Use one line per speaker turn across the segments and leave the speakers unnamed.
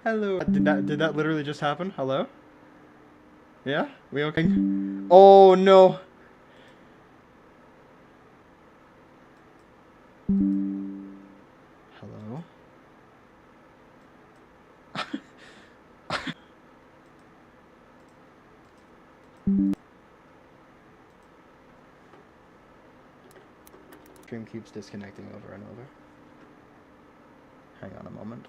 Hello. Did that literally just happen? Hello? Yeah? We okay? Oh no. Hello? Stream keeps disconnecting over and over. Hang on a moment.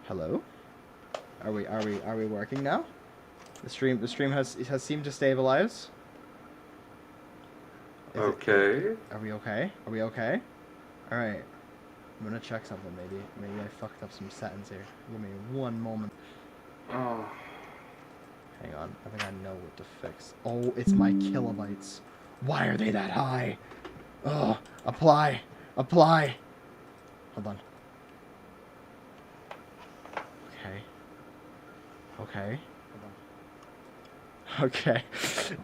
Hello? Are we working now? The stream has seemed to stabilize.
Okay.
Are we okay? Are we okay? All right. I'm gonna check something. Maybe I fucked up some settings here. Give me one moment.
Oh.
Hang on. I think I know what to fix. Oh, it's my kilobytes. Why are they that high? Oh, apply. Apply. Hold on. Okay. Okay. Okay.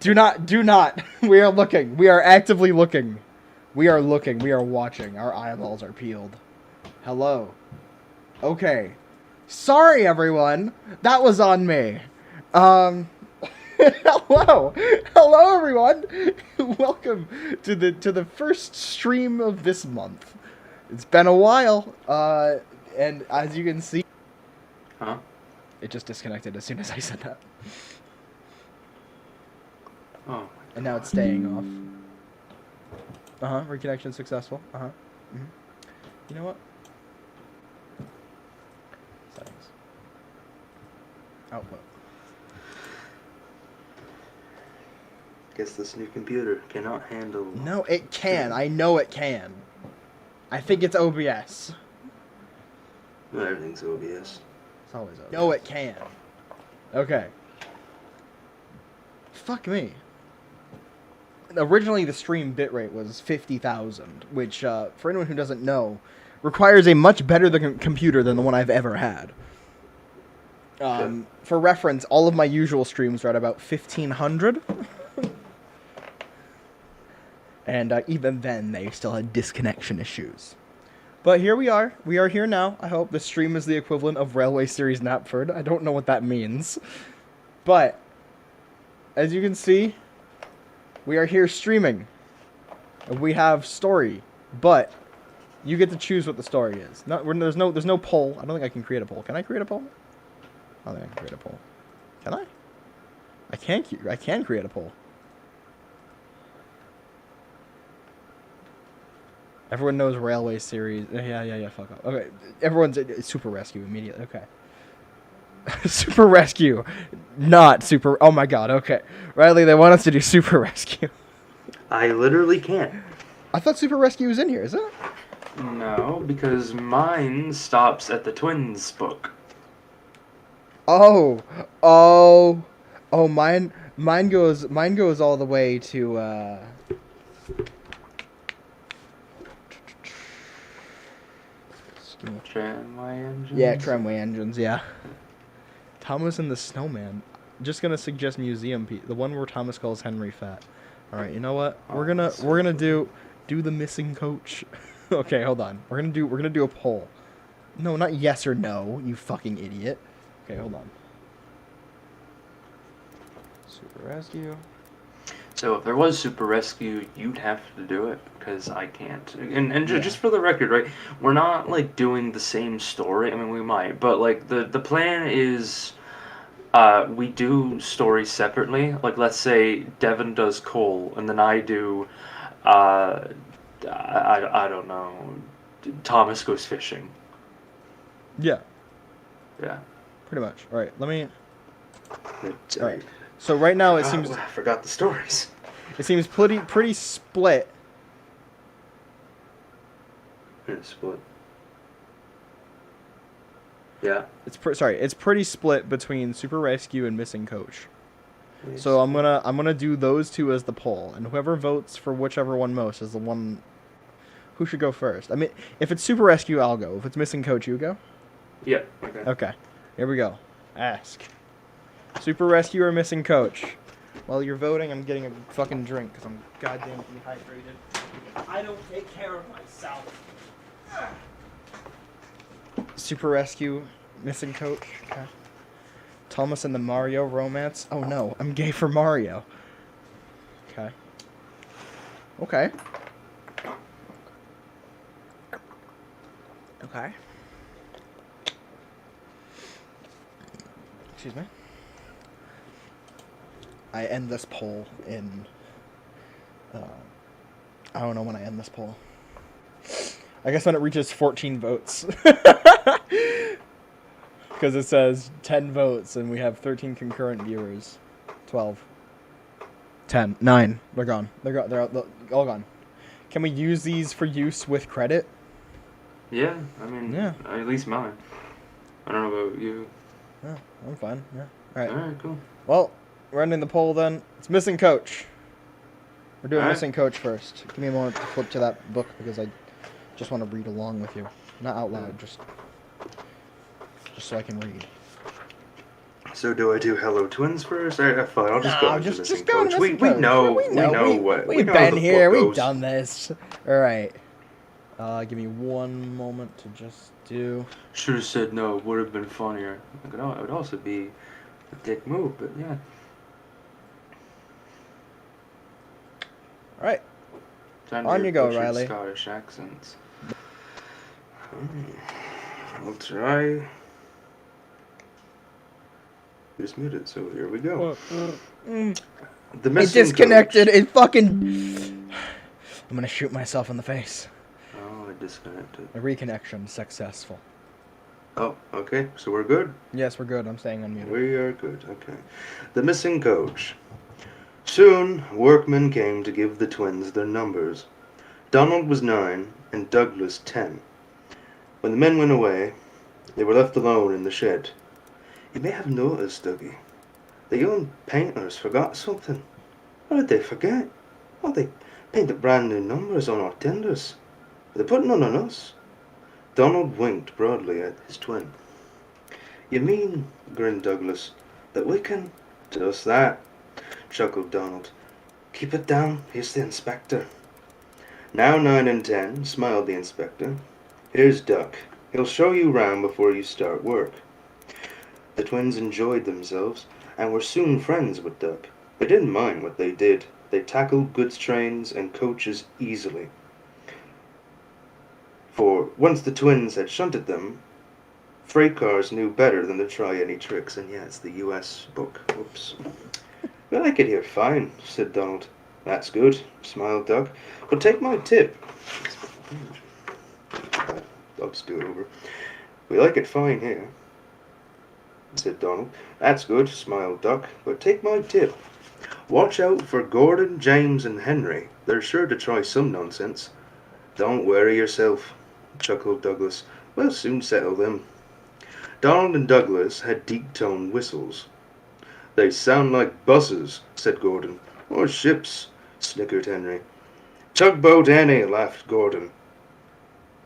Do not. We are looking. We are actively looking. We are looking. We are watching. Our eyeballs are peeled. Hello. Okay. Sorry, everyone. That was on me. Hello. Hello, everyone. Welcome to the first stream of this month. It's been a while. And as you can see,
Huh?
it just disconnected as soon as I said that.
Oh.
And now it's staying off. Reconnection successful. You know what? Settings. Output.
Guess this new computer cannot handle.
No, it can. I know it can. I think it's OBS.
No, everything's OBS.
It's always OBS. No, it can. Okay. Fuck me. Originally, the stream bitrate was 50,000, which, for anyone who doesn't know, requires a much better computer than the one I've ever had. For reference, all of my usual streams are at about 1,500. And even then, they still had disconnection issues. But here we are. We are here now. I hope the stream is the equivalent of Railway Series Knapford. I don't know what that means. But, as you can see, we are here streaming. We have story, but you get to choose what the story is. There's no poll. I don't think I can create a poll. Can I create a poll? I don't think I can create a poll. Can I? I can create a poll. Everyone knows Railway Series. Yeah. Fuck off. Okay, everyone's Super Rescue immediately. Okay. Super Rescue, not Super. Oh my God. Okay, Riley, they want us to do Super Rescue.
I literally can't.
I thought Super Rescue was in here. Is it?
No, because mine stops at the twins book.
Oh. Mine goes all the way to.
Tramway engines?
Yeah, tramway engines. Yeah. Thomas and the Snowman. Just gonna suggest museum piece. The one where Thomas calls Henry fat. All right. You know what? We're gonna do the missing coach. Okay, hold on. We're gonna do a poll. No, not yes or no. You fucking idiot. Okay, hold on. Super Rescue.
So if there was Super Rescue, you'd have to do it, because I can't. And
Yeah.
just for the record, right, we're not, like, doing the same story. I mean, we might, but, like, the plan is we do stories separately. Like, let's say Devin does coal, and then I do, I don't know, Thomas goes fishing.
Yeah.
Yeah.
Pretty much. All right. Let me.
All
right. So right now it seems.
I forgot the stories.
It seems pretty split.
Split. Yeah.
It's pretty split between Super Rescue and Missing Coach. So I'm gonna do those two as the poll, and whoever votes for whichever one most is the one Who should go first? I mean, if it's Super Rescue, I'll go. If it's Missing Coach, you go?
Yeah. Okay.
Okay. Here we go. Ask. Super Rescue or Missing Coach? While you're voting, I'm getting a fucking drink because I'm goddamn dehydrated. I don't take care of myself. Super Rescue, Missing Coach. Okay. Thomas and the Mario romance. Oh no, I'm gay for Mario. Okay. Okay. Okay. Excuse me. I end this poll in... I don't know when I end this poll. I guess when it reaches 14 votes. Because it says 10 votes and we have 13 concurrent viewers. 12. 10. 9. They're gone. They're all gone. Can we use these for use with credit?
Yeah, I mean,
Yeah.
at least mine. I don't know about you.
Yeah, I'm fine. Yeah. Alright.
Alright, cool.
Well, we're ending the poll then. It's Missing Coach. We're doing
Alright.
Missing Coach first. Give me a moment to flip to that book because I just want to read along with you. Not out loud, just so I can read.
So do I do Hello Twins first? Fine, I'll just go into Missing
go
Coach.
to
We
Missing Coach.
know
We
what we
we've
know
been
how the
here.
book
We've
goes.
done this. All right. Give me one moment to just do.
Should have said no. Would have been funnier. It would also be a dick move, but yeah.
All right.
Time
On
to
you go,
butchered
Riley.
Scottish accents.
I'll try. Just muted, so here we go. The
It
Missing
disconnected.
Coach.
It fucking. I'm gonna shoot myself in the face.
Oh, I disconnected.
A reconnection successful.
Oh, okay, so we're good.
Yes, we're good. I'm staying unmuted.
We are good, okay. The Missing Coach. Soon, workmen came to give the twins their numbers. Donald was 9 and Douglas 10. When the men went away, they were left alone in the shed. You may have noticed, Dougie, the young painters forgot something. What did they forget? Well, they painted brand new numbers on our tenders. They put none on us. Donald winked broadly at his twin. You mean, grinned Douglas, that we can... Just that, chuckled Donald. Keep it down, here's the inspector. Now 9 and 10, smiled the inspector. Here's Duck. He'll show you round before you start work. The twins enjoyed themselves and were soon friends with Duck. They didn't mind what they did. They tackled goods trains and coaches easily. For once the twins had shunted them, freight cars knew better than to try any tricks. And yeah, it's the U.S. book. Whoops. I like it here fine, said Donald. That's good, smiled Duck. But take my tip. I'll scoot over. We like it fine here, said Donald. That's good, smiled Duck. But take my tip. Watch out for Gordon, James, and Henry. They're sure to try some nonsense. Don't worry yourself, chuckled Douglas. We'll soon settle them. Donald and Douglas had deep-toned whistles. They sound like buses, said Gordon. Or ships, snickered Henry. Tugboat any, laughed Gordon.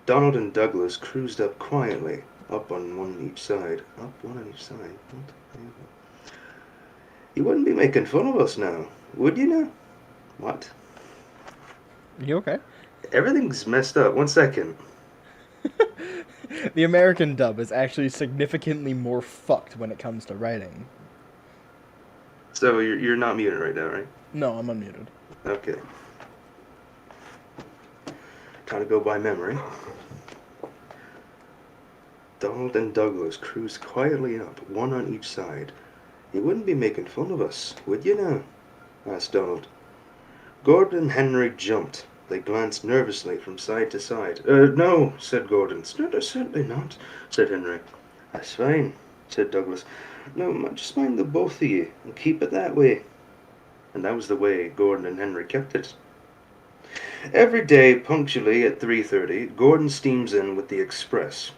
Donald and Douglas cruised up quietly, up on one each side. Up one on each side. What? You wouldn't be making fun of us now, would you now? What?
You okay?
Everything's messed up. 1 second.
The American dub is actually significantly more fucked when it comes to writing.
So you're not muted right now, right?
No, I'm unmuted.
Okay. Trying to go by memory. Donald and Douglas cruised quietly up, one on each side. You wouldn't be making fun of us, would you now? Asked Donald. Gordon and Henry jumped. They glanced nervously from side to side. No, said Gordon. Certainly not, said Henry. That's fine, said Douglas. No, just mind the both of you, and keep it that way. And that was the way Gordon and Henry kept it. Every day, punctually at 3:30, Gordon steams in with the express.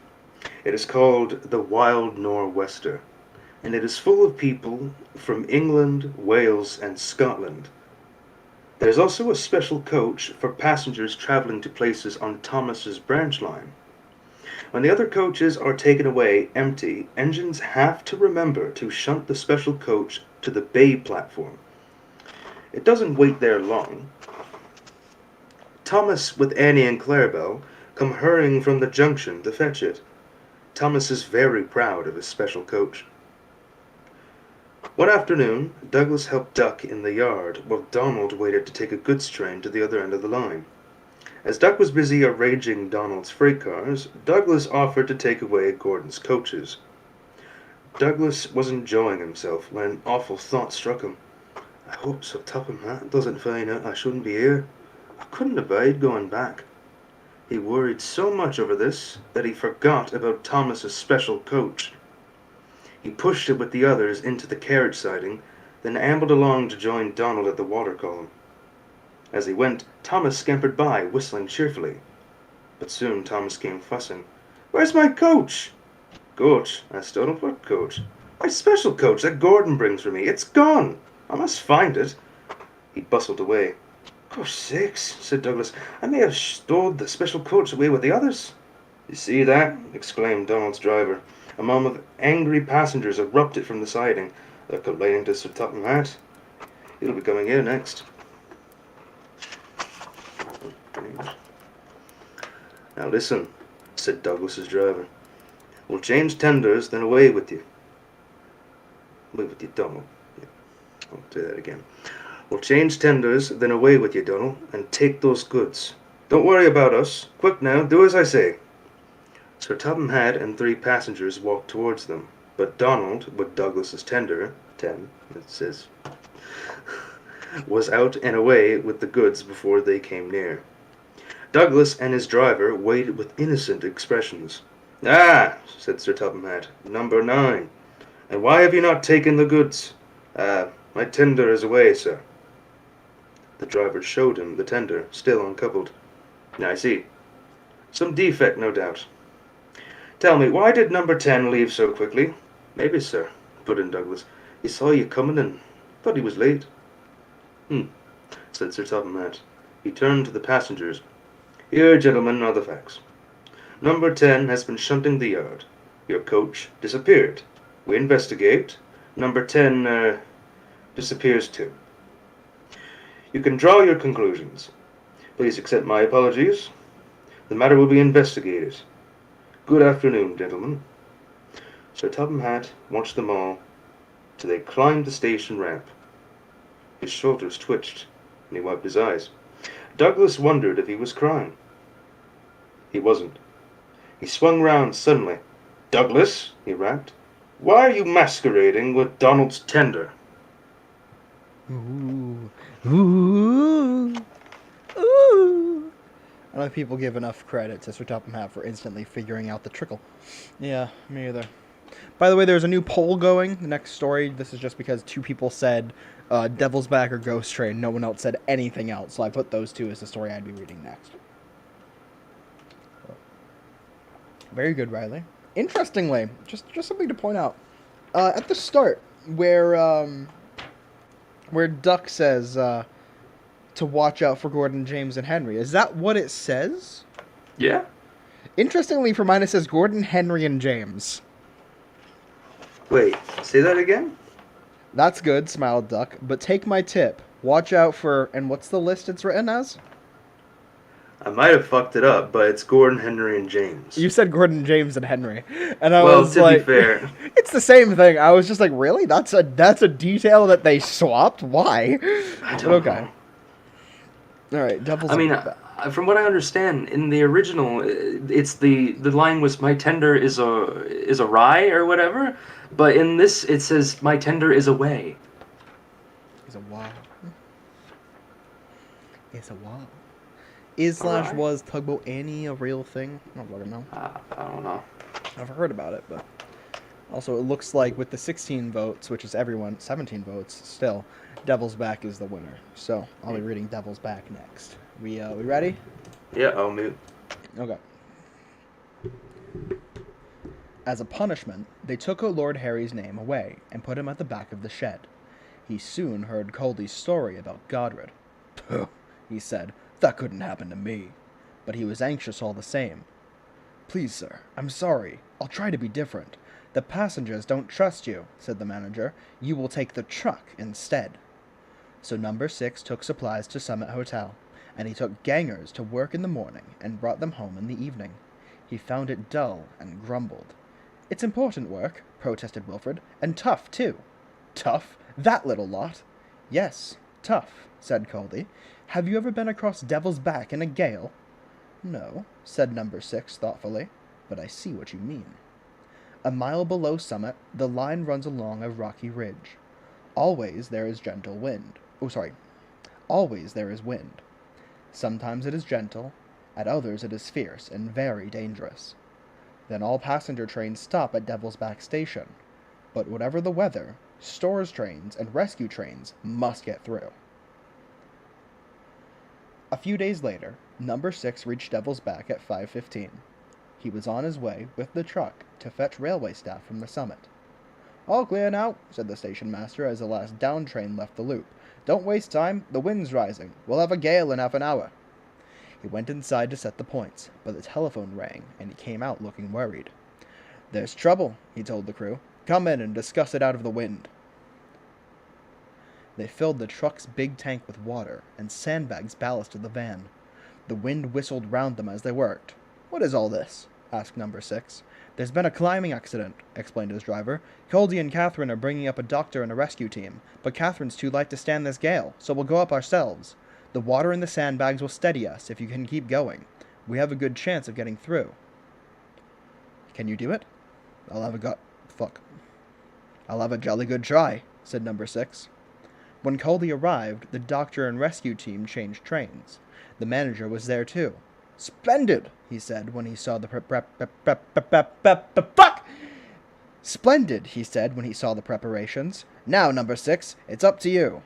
It is called the Wild Nor'Wester, and it is full of people from England, Wales, and Scotland. There's also a special coach for passengers traveling to places on Thomas's branch line. When the other coaches are taken away empty, engines have to remember to shunt the special coach to the bay platform. It doesn't wait there long. Thomas, with Annie and Clarabelle, come hurrying from the junction to fetch it. Thomas is very proud of his special coach. One afternoon, Douglas helped Duck in the yard while Donald waited to take a goods train to the other end of the line. As Duck was busy arranging Donald's freight cars, Douglas offered to take away Gordon's coaches. Douglas was enjoying himself when an awful thought struck him. I hope Sir Topham Hatt doesn't find out I shouldn't be here. I couldn't abide going back. He worried so much over this that he forgot about Thomas's special coach. He pushed it with the others into the carriage siding, then ambled along to join Donald at the water column. As he went, Thomas scampered by, whistling cheerfully. But soon Thomas came fussing. "Where's my coach?" "Coach?" asked Donald. "What coach?" "My special coach that Gordon brings for me. It's gone. I must find it." He bustled away. "Gosh sakes," said Douglas. "I may have stowed the special coach away with the others." "You see that?" exclaimed Donald's driver. A mob of angry passengers erupted from the siding. They're complaining to Sir Topham Hatt. He'll be coming here next. "Now listen," said Douglas's driver. "We'll change tenders, then away with you." "Away with you, Donald." Yeah. I'll do that again. "We'll change tenders, then away with you, Donald, and take those goods. Don't worry about us. Quick now, do as I say." Sir Topham Hatt and 3 passengers walked towards them, but Donald, with Douglas's tender, 10, it says, was out and away with the goods before they came near. Douglas and his driver waited with innocent expressions. "Ah," said Sir Topham Hatt, "number 9. And why have you not taken the goods?" My tender is away, sir." The driver showed him the tender, still uncoupled. "I see. Some defect, no doubt. Tell me, why did number 10 leave so quickly?" "Maybe, sir," put in Douglas. "He saw you coming and thought he was late." Said Sir Topham Hatt. He turned to the passengers. "Here, gentlemen, are the facts. Number 10 has been shunting the yard. Your coach disappeared. We investigate. Number 10, disappears too. You can draw your conclusions. Please accept my apologies. The matter will be investigated. Good afternoon, gentlemen." Sir Topham Hatt watched them all till they climbed the station ramp. His shoulders twitched, and he wiped his eyes. Douglas wondered if he was crying. He wasn't. He swung round suddenly. "Douglas," he rapped, "why are you masquerading with Donald's tender?"
Ooh. Ooh. Ooh. I don't think people give enough credit to Sir Topham Hatt for instantly figuring out the trickle. Yeah, me either. By the way, there's a new poll going. The next story, this is just because 2 people said Devil's Back or Ghost Train. No one else said anything else, so I put those 2 as the story I'd be reading next. Very good, Riley. Interestingly, just something to point out. At the start, where Duck says to watch out for Gordon, James, and Henry, is that what it says?
Yeah.
Interestingly, for mine it says Gordon, Henry, and James.
Wait, say that again?
"That's good," smiled Duck, "but take my tip. Watch out for..." And what's the list it's written as?
I might have fucked it up, but it's Gordon, Henry, and James.
You said Gordon, James, and Henry. And I
Well,
was
to
like...
be fair...
It's the same thing. I was just like, really? That's a detail that they swapped? Why?
I don't know.
Alright, Devil's...
I mean, from what I understand, in the original, it's the line was "My tender is a rye" or whatever, but in this it says "My tender is away."
Is a wow. Is a wow. Is/was Tugboat Annie a real thing? I don't fucking know.
I don't know.
I've heard about it, but... Also, it looks like with the 16 votes, which is everyone, 17 votes still, Devil's Back is the winner. So, I'll be reading Devil's Back next. We ready?
Yeah, I'll mute.
Okay. As a punishment, they took Lord Harry's name away and put him at the back of the shed. He soon heard Coldy's story about Godred. he said. That couldn't happen to me. But he was anxious all the same. Please, sir, I'm sorry. I'll try to be different. The passengers don't trust you, said the manager. You will take the truck instead. So number 6 took supplies to Summit Hotel, and he took gangers to work in the morning and brought them home in the evening. He found it dull and grumbled. It's important work, protested Wilfred, and tough, too. Tough? That little lot? Yes, tough, said Caldy. Have you ever been across Devil's Back in a gale? No, said number 6 thoughtfully, but I see what you mean. A mile below Summit, the line runs along a rocky ridge. Always there is gentle wind. Always there is wind. Sometimes it is gentle, at others it is fierce and very dangerous. Then all passenger trains stop at Devil's Back Station. But whatever the weather, stores trains and rescue trains must get through. A few days later, number 6 reached Devil's Back at 5:15. He was on his way with the truck to fetch railway staff from the summit. All clear now, said the station master as the last down train left the loop. Don't waste time, the wind's rising. We'll have a gale in half an hour. He went inside to set the points, but the telephone rang, and he came out looking worried. There's trouble, he told the crew. Come in and discuss it out of the wind. They filled the truck's big tank with water, and sandbags ballasted the van. The wind whistled round them as they worked. What is all this? Asked number 6. There's been a climbing accident, explained his driver. Caldy and Catherine are bringing up a doctor and a rescue team, but Catherine's too light to stand this gale, so we'll go up ourselves. The water in the sandbags will steady us if you can keep going. We have a good chance of getting through. Can you do it? I'll have a jolly good try, said number 6. When Caldy arrived, the doctor and rescue team changed trains. The manager was there too. Splendid, he said when he saw the Splendid, he said when he saw the preparations. Now, number 6, it's up to you.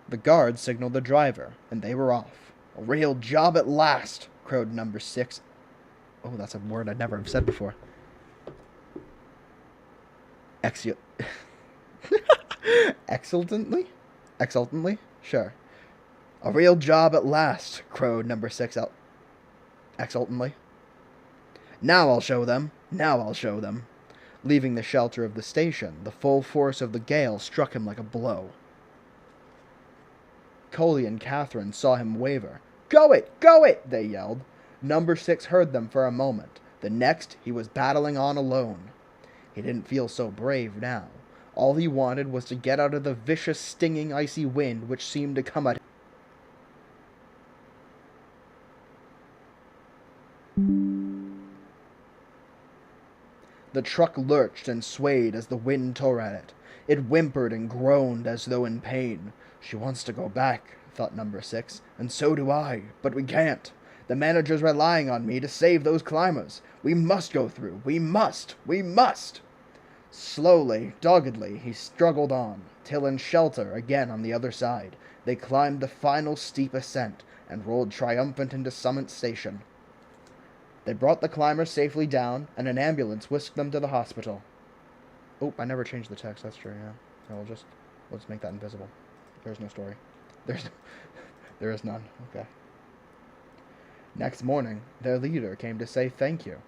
The guard signaled the driver, and they were off. A real job at last, crowed number 6. Oh, that's a word I'd never have said before. Exultantly? Exultantly? Sure. A real job at last, crowed number 6 out exultantly. Now I'll show them. Now I'll show them. Leaving the shelter of the station, the full force of the gale struck him like a blow. Coley and Catherine saw him waver. Go it! Go it! They yelled. Number 6 heard them for a moment. The next, he was battling on alone. He didn't feel so brave now. All he wanted was to get out of the vicious, stinging, icy wind which seemed to come at him. The truck lurched and swayed as the wind tore at it. It whimpered and groaned as though in pain. She wants to go back, thought number 6, and so do I, but we can't. The manager's relying on me to save those climbers. We must go through. We must. We must. Slowly, doggedly, he struggled on, till in shelter again on the other side, they climbed the final steep ascent and rolled triumphant into Summit Station. They brought the climbers safely down, and an ambulance whisked them to the hospital. Oh, I never changed the text, that's true, yeah. So we'll just make that invisible. There's no story. There is none, okay. Next morning, their leader came to say thank you.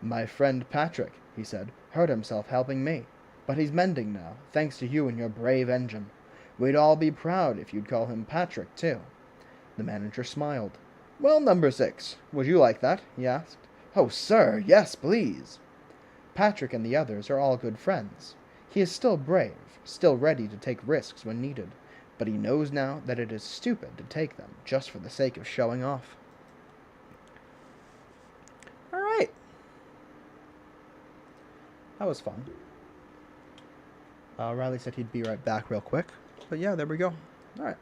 My friend Patrick, he said, hurt himself helping me, but he's mending now, thanks to you and your brave engine. We'd all be proud if you'd call him Patrick, too. The manager smiled. Well, number 6, would you like that? He asked. Oh, sir, yes, please. Patrick and the others are all good friends. He is still brave, still ready to take risks when needed, but he knows now that it is stupid to take them just for the sake of showing off. All right. That was fun. Riley said he'd be right back real quick. But yeah, there we go. All right.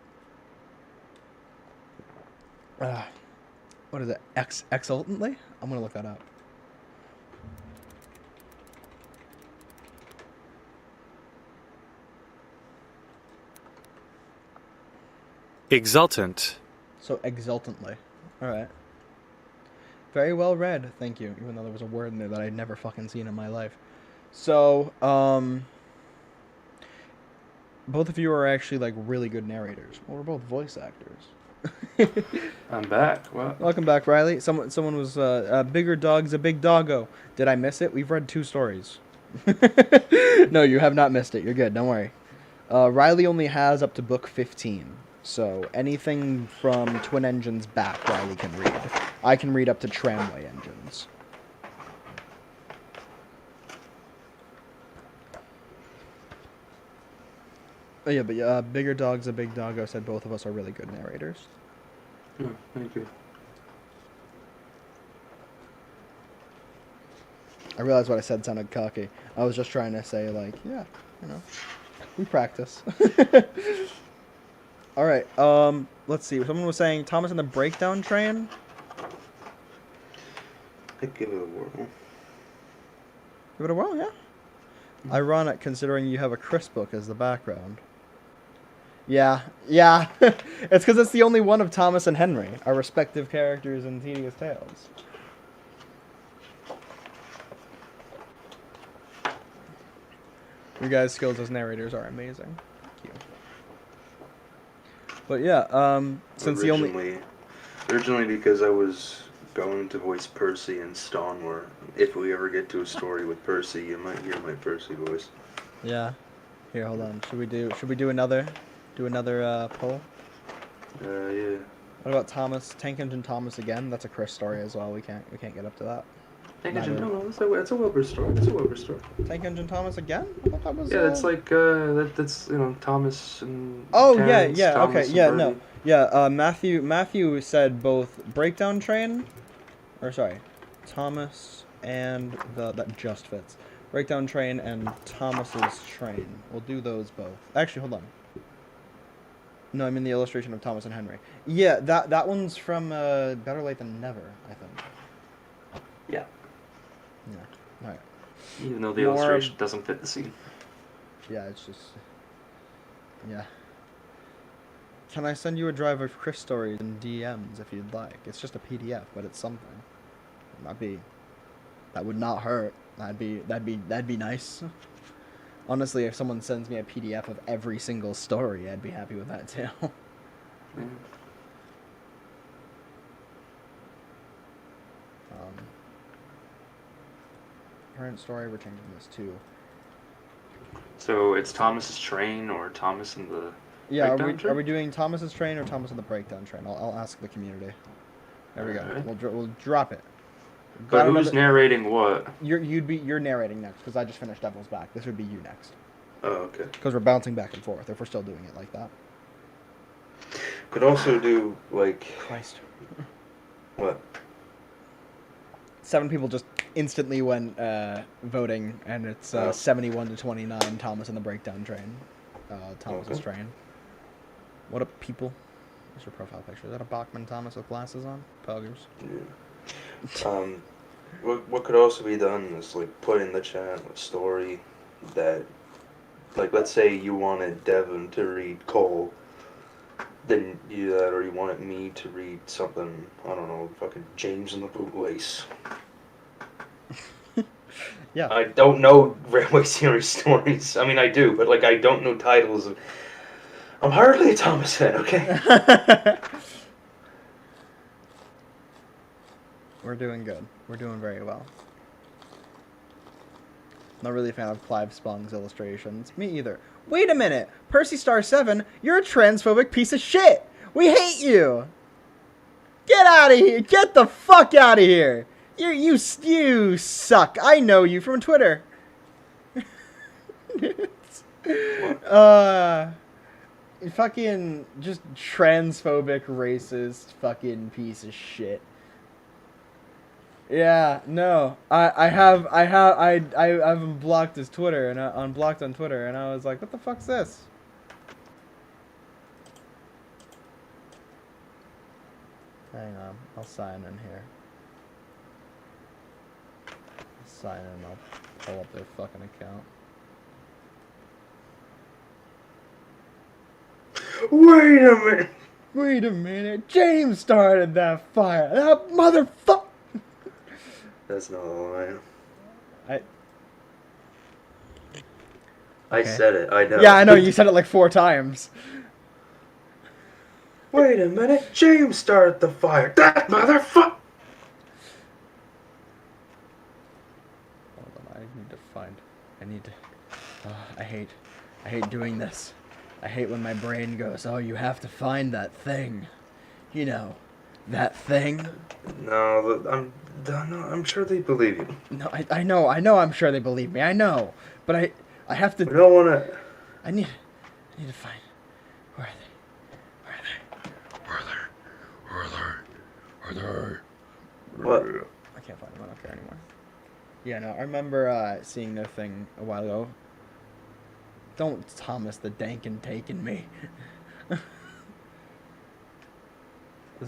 What is it? Exultantly? I'm going to look that up.
Exultant.
So, exultantly. Alright. Very well read, thank you. Even though there was a word in there that I'd never fucking seen in my life. So, both of you are actually, like, really good narrators. Well, we're both voice actors.
I'm back. What?
Welcome back, Riley. Someone was bigger dog's a big doggo. Did I miss it? We've read 2 stories. No, you have not missed it. You're good. Don't worry. Riley only has up to book 15, so anything from Twin Engines back, Riley can read. I can read up to Tramway Engines. Oh, yeah, but bigger dog's a big doggo said both of us are really good narrators.
Yeah, thank you.
I realized what I said sounded cocky. I was just trying to say, like, yeah, we practice. All right, let's see. Someone was saying Thomas and the Breakdown Train.
I'd give it a whirl.
Give it a whirl, yeah. Ironic, considering you have a Chris book as the background. Yeah. It's because it's the only one of Thomas and Henry, our respective characters in Tedious Tales. You guys' skills as narrators are amazing. Thank you. But yeah, since
originally because I was going to voice Percy and Stonewar. If we ever get to a story with Percy, you might hear my Percy voice.
Yeah. Here, hold on. Should we do another poll?
Yeah.
What about Thomas? Tank Engine Thomas again? That's a Chris story as well. We can't get up to that.
Tank Engine. No, it's a Wilbur story. It's a Wilbur story.
Tank Engine Thomas again? I thought that was.
Yeah, it's like that's Thomas and.
Oh
Terrence,
yeah,
Thomas
okay,
and
yeah,
Birdie.
no, yeah. Matthew said both Breakdown Train, or sorry, Thomas and that just fits. Breakdown Train and Thomas's Train. We'll do those both. Actually, hold on. No, I mean the illustration of Thomas and Henry. Yeah, that one's from Better Late Than Never, I think.
Yeah.
Yeah. All right.
Even though the
More-
illustration doesn't fit the scene.
Yeah, it's just. Yeah. Can I send you a drive of Chris stories in DMs if you'd like? It's just a PDF, but it's something. That would not hurt. That'd be nice. Honestly, if someone sends me a PDF of every single story, I'd be happy with that too.
Yeah.
Current story, we're changing this too.
So it's Thomas's Train or Thomas and the.
Yeah,
Breakdown Train?
are we doing Thomas's Train or Thomas and the Breakdown Train? I'll ask the community. There we go.
Alright.
We'll drop it.
But
Got
who's
another-
narrating what?
You're narrating next because I just finished Devil's Back. This would be you next
Oh, okay.
because we're bouncing back and forth if we're still doing it like that.
Could also do like
Christ.
what?
7 people just instantly went voting, and it's 71 to 29. Thomas and the Breakdown Train. Thomas's
Okay.
Train. What up, people? What's your profile picture? Is that a Bachman Thomas with glasses on? Poggers.
Yeah. What could also be done is like put in the chat a story that, like, let's say you wanted Devin to read Cole, then you do that, or you wanted me to read something, I don't know, fucking James and the Bootlace.
Yeah.
I don't know Railway Series stories. I mean, I do, but like I don't know titles. I'm hardly a Thomas fan, okay?
We're doing good. We're doing very well. Not really a fan of Clive Spong's illustrations. Me either. Wait a minute! Percy Star 7, you're a transphobic piece of shit! We hate you! Get out of here! Get the fuck out of here! You suck! I know you from Twitter! Fucking just transphobic, racist, fucking piece of shit. Yeah, no, I haven't blocked his Twitter and unblocked on Twitter, and I was like, what the fuck's this? Hang on, I'll sign in here. Sign in, I'll pull up their fucking account.
Wait a minute!
Wait a minute, James started that fire. That motherfucker.
That's not a lie.
I
I said it, I know.
Yeah, I know, you said it like 4 times.
Wait a minute, James started the fire. That motherfucker!
Hold on, I need to find. I need to. I hate doing this. I hate when my brain goes, oh, you have to find that thing. You know, that thing.
No, I'm sure they believe you.
No, I know, I'm sure they believe me, I know. But I have to,
We don't want to.
I need to find, where are they? Where are they?
What?
I can't find them, I don't care anymore. Yeah, no, I remember seeing their thing a while ago. Don't Thomas the Dankin taking me. This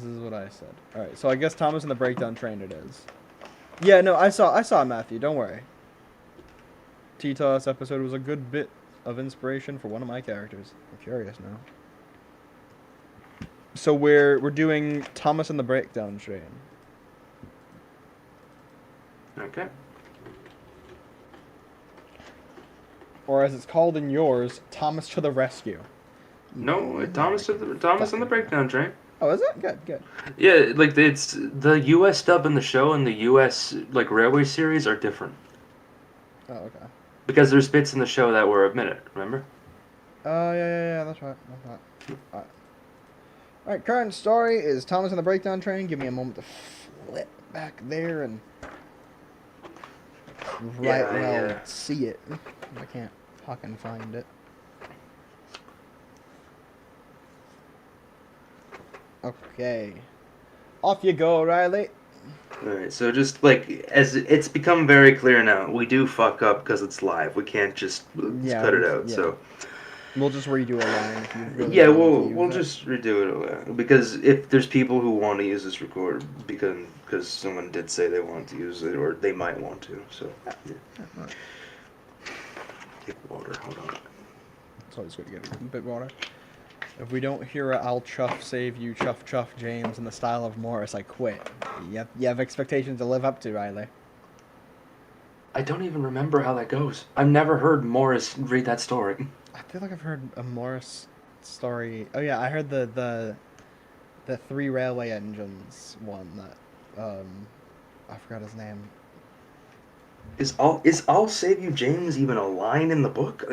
is what I said. Alright, so I guess Thomas and the Breakdown Train it is. Yeah, no, I saw Matthew, don't worry. T-Toss episode was a good bit of inspiration for one of my characters. I'm curious now. So we're doing Thomas and the Breakdown Train.
Okay.
Or as it's called in yours, Thomas to the Rescue.
No, Thomas and the Breakdown Train.
Oh, is it? Good.
Yeah, like it's the U.S. dub in the show and the U.S. like railway series are different
Oh, okay.
because there's bits in the show that were a minute. Remember?
Oh, yeah, that's right. Alright, current story is Thomas and the Breakdown Train. Give me a moment to flip back there and see it. I can't fucking find it. Okay. Off you go, Riley.
Alright, so just like, as it's become very clear now, we do fuck up because it's live. We can't just cut it out, so.
We'll just redo a line if you really
Yeah,
want to
we'll
use it.
just redo it because if there's people who want to use this record because someone did say they want to use it or they might want to, so yeah. Take water. Hold on.
It's always good to get a bit of water. If we don't hear a "I'll chuff save you, chuff chuff James" in the style of Morris, I quit. You have expectations to live up to, Riley.
I don't even remember how that goes. I've never heard Morris read that story.
I feel like I've heard a Morris story. Oh yeah, I heard the 3 railway engines one that I forgot his name.
Is I'll save you, James, even a line in the book?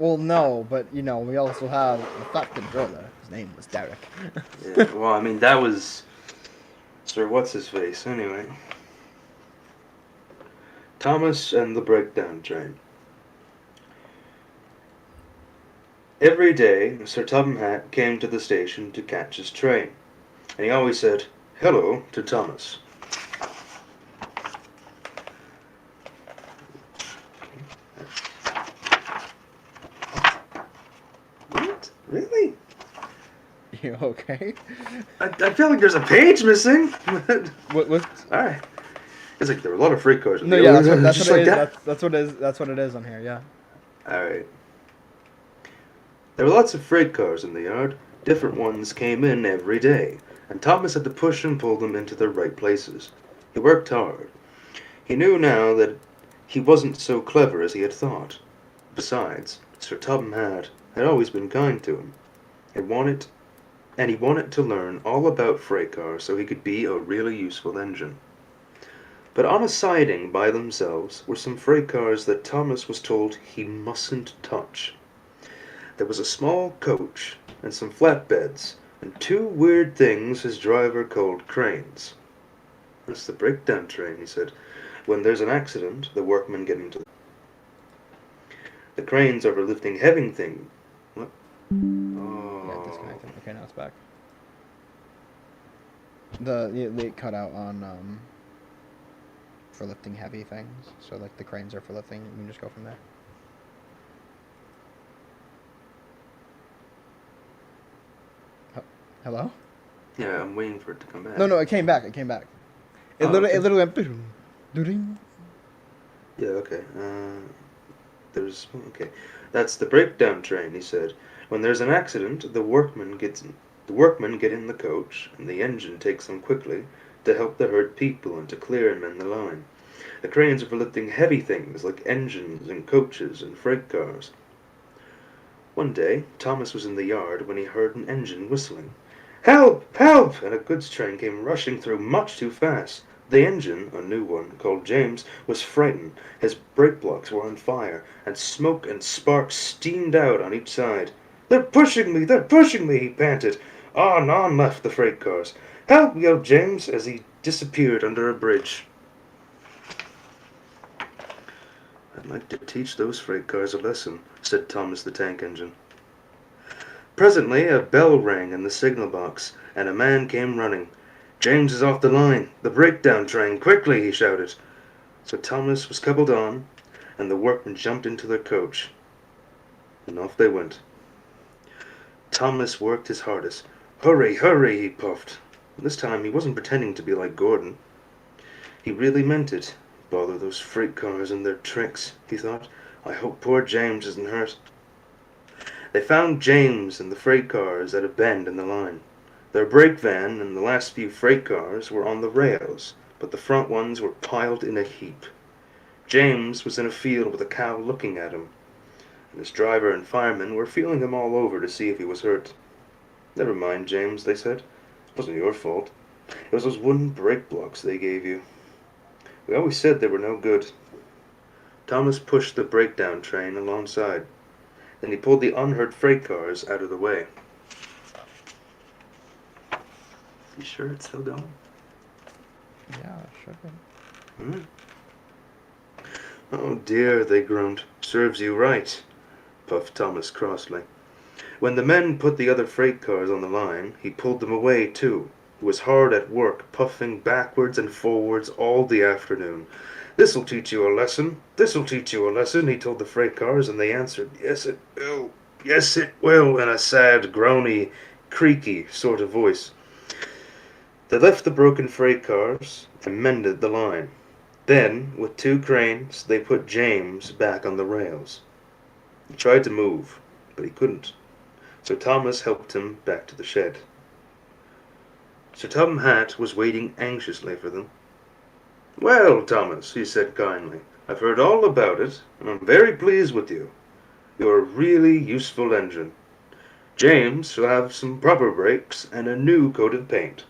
Well, no, but you know we also have the fucking brother. His name was Derek.
Yeah, well, I mean that was Sir what's his face anyway. Thomas and the Breakdown Train. Every day, Sir Topham Hatt came to the station to catch his train, and he always said, "Hello" to Thomas. What? Really?
You okay?
I feel like there's a page missing.
What?
Alright. It's like there were a lot of freight cars.
No, yeah, that's what
just
it
like
is.
that.
That's what it is on here. Yeah.
Alright. There were lots of freight cars in the yard. Different ones came in every day, and Thomas had to push and pull them into their right places. He worked hard. He knew now that he wasn't so clever as he had thought. Besides, Sir Topham Hatt had always been kind to him. He wanted to learn all about freight cars so he could be a really useful engine. But on a siding by themselves were some freight cars that Thomas was told he mustn't touch. There was a small coach and some flatbeds and 2 weird things his driver called cranes. "That's the breakdown train," he said. "When there's an accident, the workmen get into the cranes are for lifting heavy things." What? Oh.
Yeah, disconnected. Okay, now it's back. They cut out on for lifting heavy things. So like the cranes are for lifting. You can just go from there. Hello?
Yeah, I'm waiting for it to come back.
No, it came back. It came back. It
Oh,
literally
okay.
it literally went boom, doo-ding.
Yeah, okay. Okay. "That's the breakdown train," he said. "When there's an accident, the workmen get in the coach, and the engine takes them quickly to help the hurt people and to clear and mend the line. The cranes are for lifting heavy things like engines and coaches and freight cars." One day, Thomas was in the yard when he heard an engine whistling. Help! Help! And a goods train came rushing through much too fast. The engine, a new one, called James, was frightened. His brake blocks were on fire, and smoke and sparks steamed out on each side. They're pushing me! They're pushing me! He panted. On left the freight cars. Help! Yelled James as he disappeared under a bridge. I'd like to teach those freight cars a lesson, said Thomas the Tank Engine. Presently a bell rang in the signal box, and a man came running. James is off the line. The breakdown train. Quickly, he shouted. So Thomas was coupled on, and the workmen jumped into their coach. And off they went. Thomas worked his hardest. Hurry, hurry, he puffed. This time he wasn't pretending to be like Gordon. He really meant it. Bother those freight cars and their tricks, he thought. I hope poor James isn't hurt. They found James and the freight cars at a bend in the line. Their brake van and the last few freight cars were on the rails, but the front ones were piled in a heap. James was in a field with a cow looking at him, and his driver and firemen were feeling him all over to see if he was hurt. Never mind, James, they said. It wasn't your fault. It was those wooden brake blocks they gave you. We always said they were no good. Thomas pushed the breakdown train alongside. Then he pulled the unhurt freight cars out of the way. You sure it's still going?
Yeah, sure.
Oh dear, they groaned. Serves you right, puffed Thomas crossly. When the men put the other freight cars on the line, he pulled them away too. He was hard at work, puffing backwards and forwards all the afternoon. This'll teach you a lesson. This'll teach you a lesson, he told the freight cars, and they answered, Yes, it will. Yes, it will, in a sad, groany, creaky sort of voice. They left the broken freight cars and mended the line. Then, with 2 cranes, they put James back on the rails. He tried to move, but he couldn't. So Thomas helped him back to the shed. Sir Tom Hatt was waiting anxiously for them. Well, Thomas, he said kindly, I've heard all about it, and I'm very pleased with you. You're a really useful engine. James shall have some proper brakes and a new coat of paint.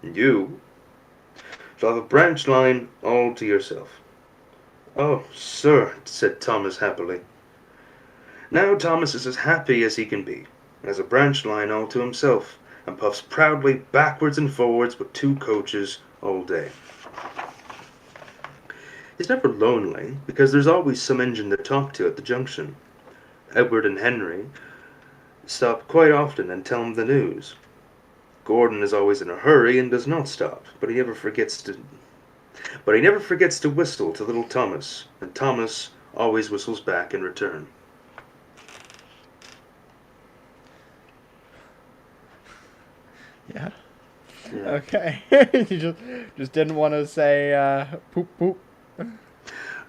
And you shall have a branch line all to yourself. Oh, sir, said Thomas happily. Now Thomas is as happy as he can be, and has a branch line all to himself, and puffs proudly backwards and forwards with 2 coaches all day. He's never lonely, because there's always some engine to talk to at the junction. Edward and Henry stop quite often and tell him the news. Gordon is always in a hurry and does not stop, but he never forgets to whistle to little Thomas, and Thomas always whistles back in return.
Yeah.
Yeah.
Okay. You just didn't want to say poop poop.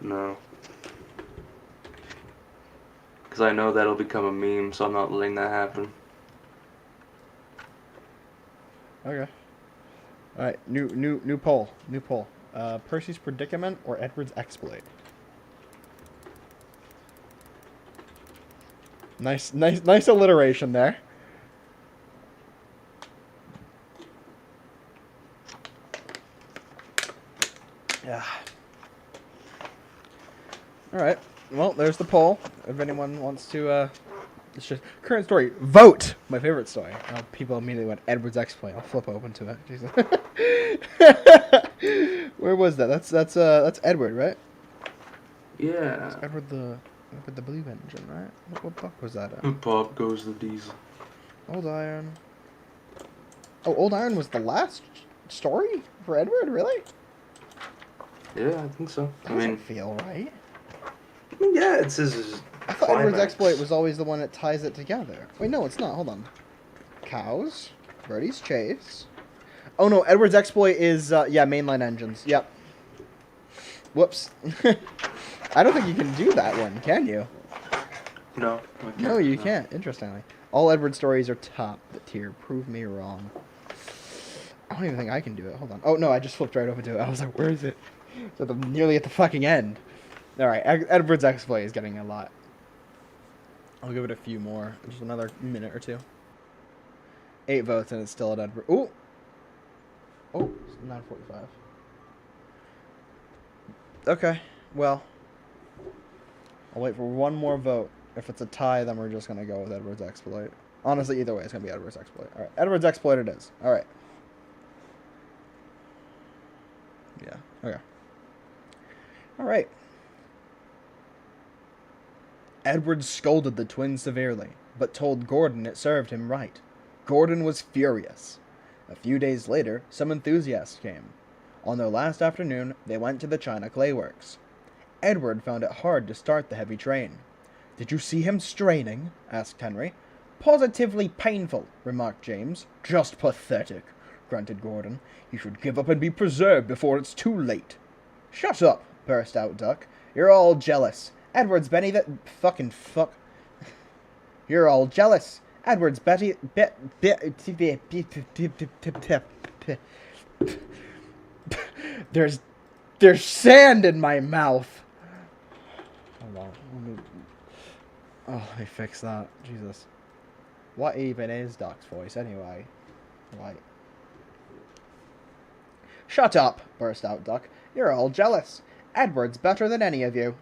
No. Because I know that'll become a meme, so I'm not letting that happen.
Okay. All right. New poll. New poll. Percy's predicament or Edward's exploit. Nice alliteration there. Yeah. All right. Well, there's the poll. If anyone wants to, it's just current story. Vote. My favorite story. People immediately went Edward's exploit. I'll flip open to it. Jesus. Where was that? That's Edward, right?
Yeah.
It's Edward the blue engine, right? What book was that in?
And Pop goes the diesel.
Old Iron. Oh, Old Iron was the last story for Edward, really?
Yeah, I think so.
That doesn't feel right.
Yeah, it's his
I thought Edward's exploit was always the one that ties it together. Wait, no, it's not. Hold on. Cows. Birdie's Chase. Oh, no, Edward's exploit is, mainline engines. Yep. Whoops. I don't think you can do that one, can you?
No.
No, you can't, interestingly. All Edward stories are top tier. Prove me wrong. I don't even think I can do it. Hold on. Oh, no, I just flipped right over to it. I was like, where is it? So nearly at the fucking end. Alright, Edward's exploit is getting a lot. I'll give it a few more. Just another minute or two. 8 votes and it's still at Edward. Ooh! Oh, it's 9:45. Okay, well, I'll wait for one more vote. If it's a tie, then we're just going to go with Edward's exploit. Honestly, either way, it's going to be Edward's exploit. Alright, Edward's exploit it is. Alright. Yeah, okay. Alright. Edward scolded the twins severely, but told Gordon it served him right. Gordon was furious. A few days later, some enthusiasts came. On their last afternoon, they went to the China Clay Works. Edward found it hard to start the heavy train. "Did you see him straining?" asked Henry. "Positively painful," remarked James. "Just pathetic," grunted Gordon. "He should give up and be preserved before it's too late." "Shut up," burst out Duck. "You're all jealous. Edward's Benny that fucking fuck. You're all jealous. Edward's Betty There's sand in my mouth. Hold on. Let me fix that. Jesus. What even is Duck's voice anyway? Right. "Shut up," burst out Duck. "You're all jealous. Edward's better than any of you."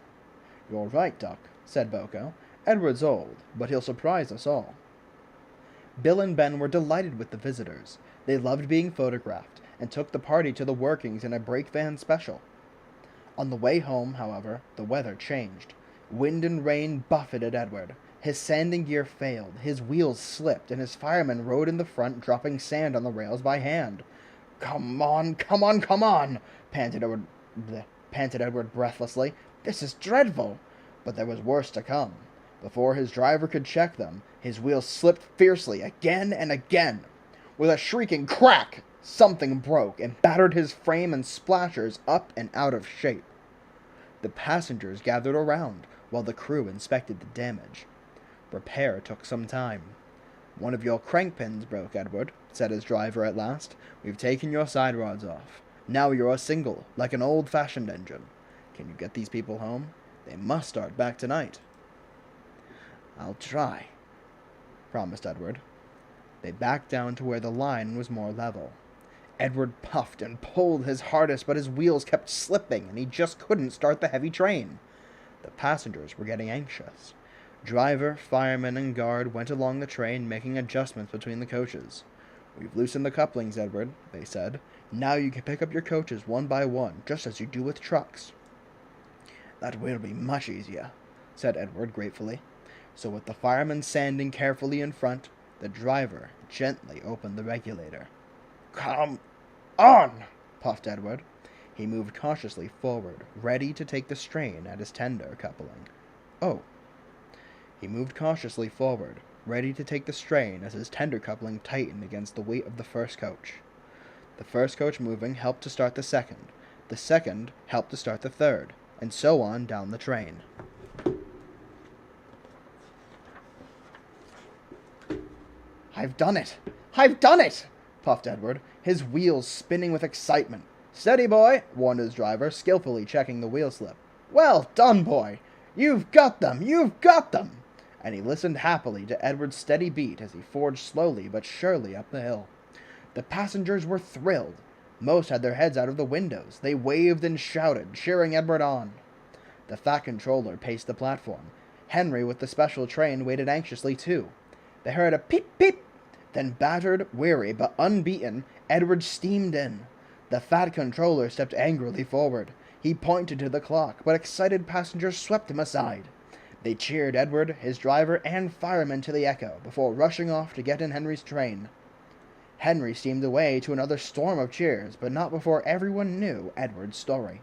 "You're right, Duck," said Boko. "Edward's old, but he'll surprise us all." Bill and Ben were delighted with the visitors. They loved being photographed, and took the party to the workings in a brake van special. On the way home, however, the weather changed. Wind and rain buffeted Edward. His sanding gear failed, his wheels slipped, and his fireman rode in the front, dropping sand on the rails by hand. Come on, come on, come on!" panted Edward breathlessly. "This is dreadful!" But there was worse to come. Before his driver could check them, his wheels slipped fiercely again and again. With a shrieking crack, something broke and battered his frame and splashers up and out of shape. The passengers gathered around, while the crew inspected the damage. Repair took some time. "One of your crank pins broke, Edward," said his driver at last. "We've taken your side rods off. Now you're a single, like an old-fashioned engine. Can you get these people home? They must start back tonight." "I'll try," promised Edward. They backed down to where the line was more level. Edward puffed and pulled his hardest, but his wheels kept slipping, and he just couldn't start the heavy train. The passengers were getting anxious. Driver, fireman, and guard went along the train, making adjustments between the coaches. "We've loosened the couplings, Edward," they said. "Now you can pick up your coaches one by one, just as you do with trucks." "That will be much easier," said Edward gratefully. So with the fireman sanding carefully in front, the driver gently opened the regulator. "Come on!" puffed Edward. He moved cautiously forward, ready to take the strain at his tender coupling. Oh. He moved cautiously forward, ready to take the strain as his tender coupling tightened against the weight of the first coach. The first coach moving helped to start the second. The second helped to start the third, and so on down the train. "I've done it! I've done it!" puffed Edward, his wheels spinning with excitement. "Steady, boy!" warned his driver, skillfully checking the wheel slip. "Well done, boy! You've got them! You've got them!" And he listened happily to Edward's steady beat as he forged slowly but surely up the hill. The passengers were thrilled. Most had their heads out of the windows. They waved and shouted, cheering Edward on. The fat controller paced the platform. Henry, with the special train, waited anxiously too. They heard a peep-peep. Then battered, weary, but unbeaten, Edward steamed in. The fat controller stepped angrily forward. He pointed to the clock, but excited passengers swept him aside. They cheered Edward, his driver, and fireman to the echo, before rushing off to get in Henry's train. Henry steamed away to another storm of cheers, but not before everyone knew Edward's story.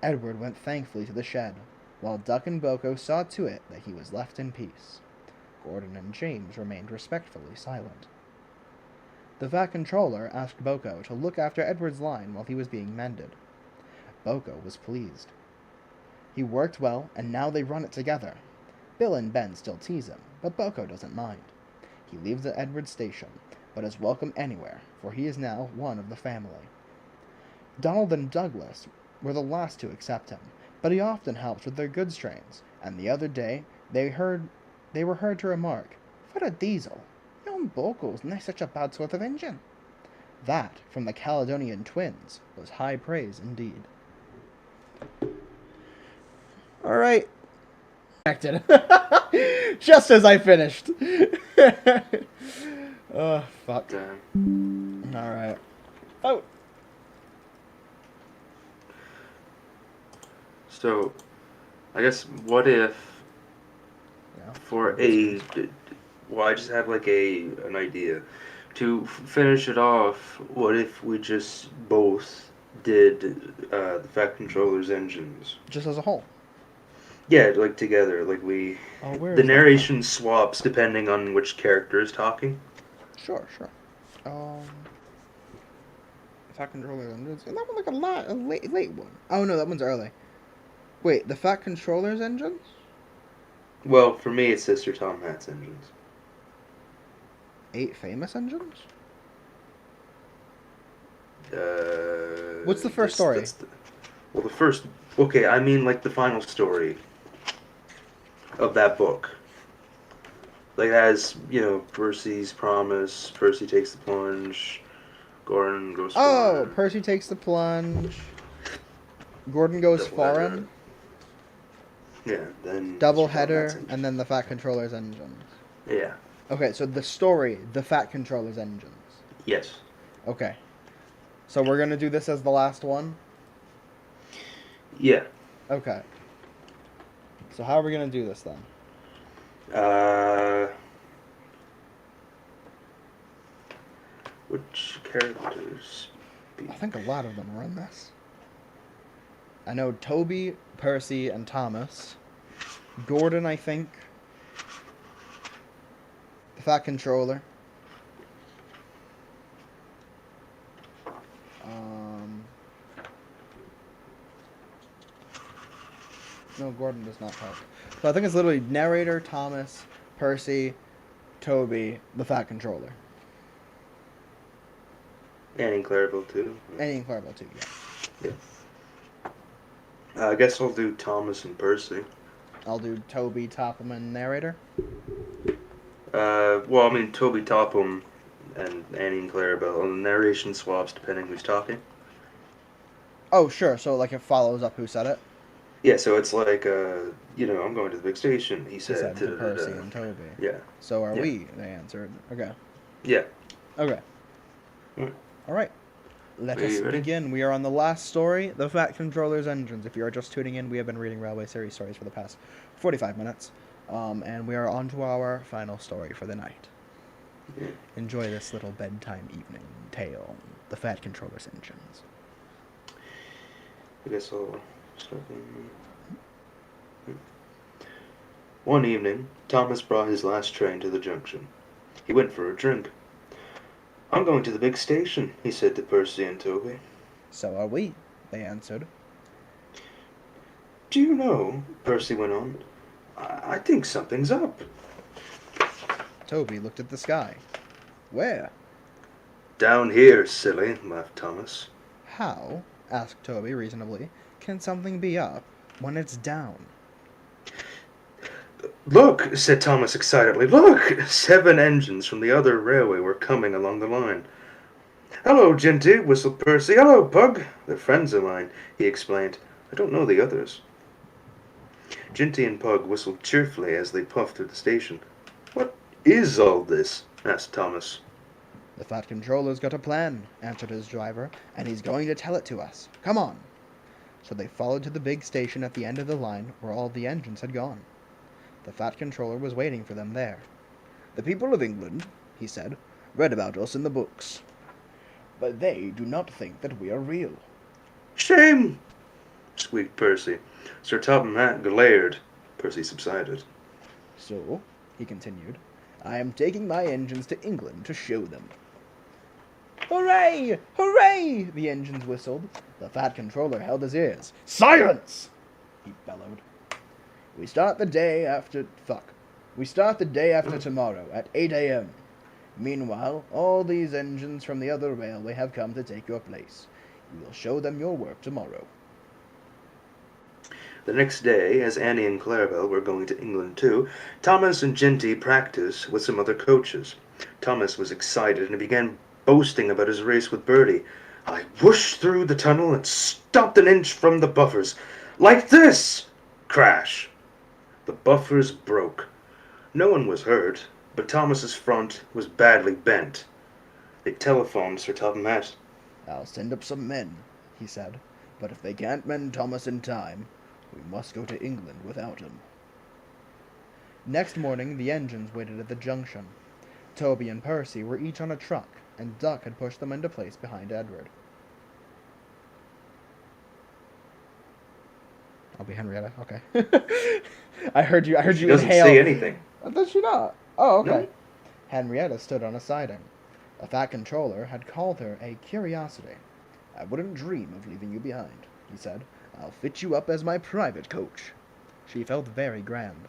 Edward went thankfully to the shed, while Duck and Boko saw to it that he was left in peace. Gordon and James remained respectfully silent. The fat controller asked Boko to look after Edward's line while he was being mended. Boko was pleased. He worked well, and now they run it together. Bill and Ben still tease him, but Boko doesn't mind. He leaves at Edward's station, but is welcome anywhere, for he is now one of the family. Donald and Douglas were the last to accept him, but he often helps with their goods trains, and the other day they heard they were heard to remark, "For a diesel, yon Borko's not such a bad sort of engine." That, from the Caledonian twins, was high praise indeed. Alright. Just as I finished. Oh, fuck.
Damn.
Alright. Oh.
So, I guess what if
Yeah.
for a well, I just have like an idea to finish it off.
What if we just both did the Fat Controller's engines?
Just as a whole.
Yeah, like together. Like we.
Oh, where
The
is that
narration swaps depending on which character is talking.
Sure. Fat Controller's engines. Isn't that one like a late one? Oh no, that one's early. Wait, the Fat Controller's engines?
Well, for me, it's Sister Tom Hat's engines.
8 famous engines?
What's
the first story?
Well, the first. Okay, I mean like the final story of that book. Like it has, Percy's promise. Percy takes the plunge. Gordon goes.
Oh,
foreign.
Percy takes the plunge. Gordon goes foreign.
Yeah, then
Double
Sister Tom Hat's
header,
engines.
and then the Fat Controller's engines.
Yeah.
Okay, so the story, the Fat Controller's engines.
Yes.
Okay. So we're gonna do this as the last one?
Yeah.
Okay. So how are we gonna do this then?
Which characters?
I think a lot of them are in this. I know Toby, Percy, and Thomas. Gordon, I think. The Fat Controller. No, Gordon does not talk. So I think it's literally narrator, Thomas, Percy, Toby, the Fat Controller.
Annie Clarabelle too.
And Clarabelle too, yeah.
I guess I'll do Thomas and Percy.
I'll do Toby, Topham, and narrator.
Well, I mean Toby Topham and Annie and Clarabelle. And the narration swaps depending who's talking.
Oh, sure. So like it follows up who said it.
Yeah, so it's like, I'm going to the big station. He
He
said,
said to Percy and Toby.
Yeah.
So are
Yeah.
we? They answered. Okay.
Yeah.
Okay.
Alright.
All right. Let
Are
us
you ready?
begin. We are on the last story, the Fat Controller's Engines. If you are just tuning in, we have been reading Railway Series stories for the past 45 minutes. And we are on to our final story for the night.
Yeah.
Enjoy this little bedtime evening tale, the Fat Controller's Engines.
I guess I'll start. One evening, Thomas brought his last train to the junction. He went for a drink. I'm going to the big station, he said to Percy and Toby.
So are we, they answered.
Do you know, Percy went on, I think something's up.
Toby looked at the sky. Where?
Down here, silly, laughed Thomas.
How, asked Toby reasonably, can something be up when it's down?
Look, said Thomas excitedly, look! 7 engines from the other railway were coming along the line. Hello, Ginty, whistled Percy. Hello, Pug. They're friends of mine, he explained. I don't know the others. Ginty and Pug whistled cheerfully as they puffed through the station. What is all this? Asked Thomas.
The Fat Controller's got a plan, answered his driver, and he's going to tell it to us. Come on. So they followed to the big station at the end of the line where all the engines had gone. The Fat Controller was waiting for them there. The people of England, he said, read about us in the books. But they do not think that we are real.
Shame! Squeaked Percy. Sir Topham Hatt glared. Percy subsided.
So, he continued, I am taking my engines to England to show them. Hooray! Hooray! The engines whistled. The Fat Controller held his ears. Silence! He bellowed. We start the day after tomorrow at 8 a.m. Meanwhile, all these engines from the other railway have come to take your place. You will show them your work tomorrow.
The next day, as Annie and Clarabelle were going to England too, Thomas and Ginty practiced with some other coaches. Thomas was excited and he began boasting about his race with Bertie. I whooshed through the tunnel and stopped an inch from the buffers. Like this! Crash! The buffers broke. No one was hurt, but Thomas's front was badly bent. They telephoned Sir Topham Hatt.
I'll send up some men, he said, but if they can't mend Thomas in time, we must go to England without him. Next morning, the engines waited at the junction. Toby and Percy were each on a truck, and Duck had pushed them into place behind Edward. I'll be Henrietta. Okay. I heard you
She doesn't
inhale.
say anything.
Does she not? Oh, okay.
No.
Henrietta stood on a siding. The fat controller had called her a curiosity. I wouldn't dream of leaving you behind, he said. I'll fit you up as my private coach. She felt very grand.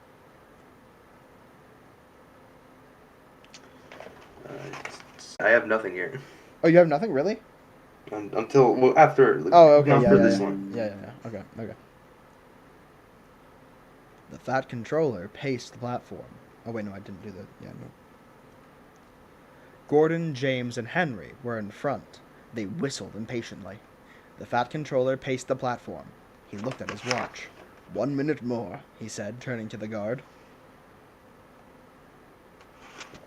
I have nothing here.
Oh, you have nothing, really?
Until, well, after,
Oh, okay,
after
yeah,
this
yeah.
one.
Yeah. Okay. The fat controller paced the platform. Oh, wait, no, I didn't do that. Yeah, no. Gordon, James, and Henry were in front. They whistled impatiently. The fat controller paced the platform. He looked at his watch. 1 minute more, he said, turning to the guard.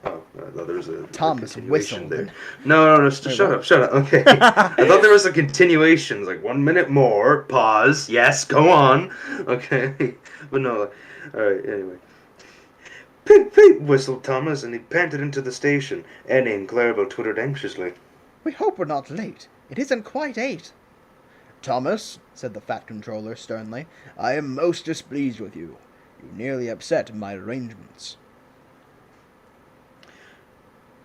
Oh, I thought there was a
Thomas
continuation
whistled.
there. No, shut up. Okay. I thought there was a continuation. Like 1 minute more. Pause. Yes, go on. Okay. But no. Alright, anyway. Pip, pip, whistled Thomas, and he panted into the station. Annie and Clarabelle twittered anxiously.
We hope we're not late. It isn't quite 8. Thomas, said the fat controller sternly, I am most displeased with you. You nearly upset my arrangements.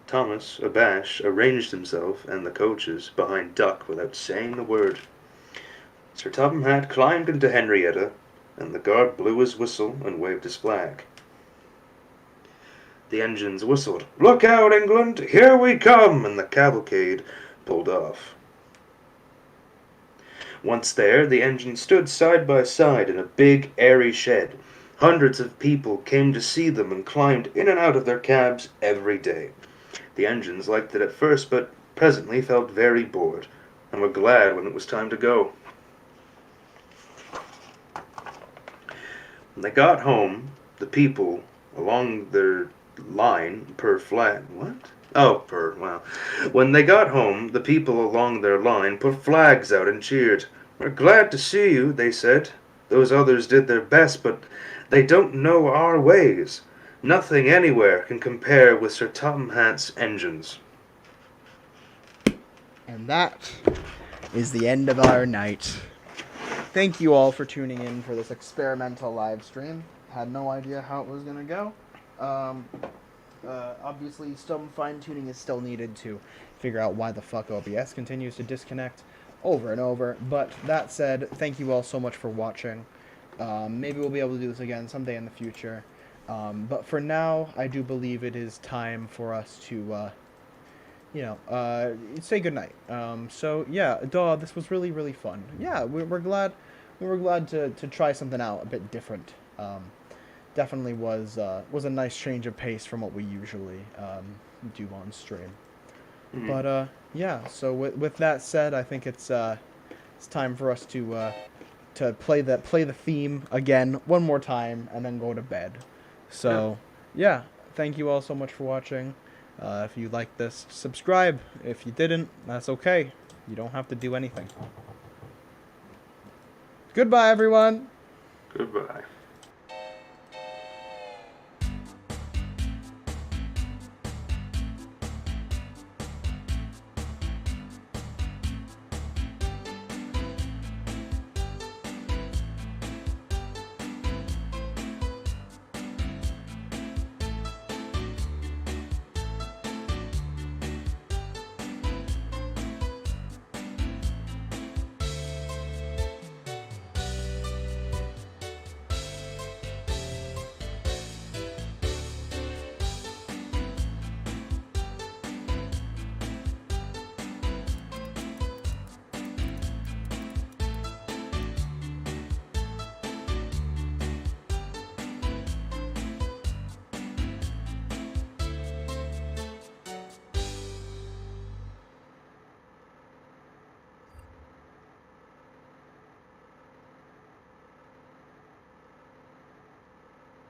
Thomas, abashed, arranged himself and the coaches behind Duck without saying a word. Sir Topham Hatt climbed into Henrietta, and the guard blew his whistle and waved his flag. The engines whistled, Look out, England! Here we come! And the cavalcade pulled off. Once there, the engines stood side by side in a big, airy shed. Hundreds of people came to see them and climbed in and out of their cabs every day. The engines liked it at first, but presently felt very bored, and were glad when it was time to go. When they got home, the people along their line per flag. What? Oh, wow. When they got home, the people along their line put flags out and cheered. We're glad to see you, they said. Those others did their best, but they don't know our ways. Nothing anywhere can compare with Sir Topham Hatt's engines.
And that is the end of our night. Thank you all for tuning in for this experimental live stream. Had no idea how it was going to go. Obviously, some fine-tuning is still needed to figure out why the fuck OBS continues to disconnect over and over. But that said, thank you all so much for watching. Maybe we'll be able to do this again someday in the future. But for now, I do believe it is time for us to, say goodnight. So yeah, this was really, really fun. Yeah, we were glad to try something out a bit different. Definitely was a nice change of pace from what we usually do on stream. Mm-hmm. But yeah, so with that said, I think it's time for us to play the theme again one more time and then go to bed. So yeah, thank you all so much for watching. If you liked this, subscribe. If you didn't, that's okay. You don't have to do anything. Goodbye, everyone.
Goodbye.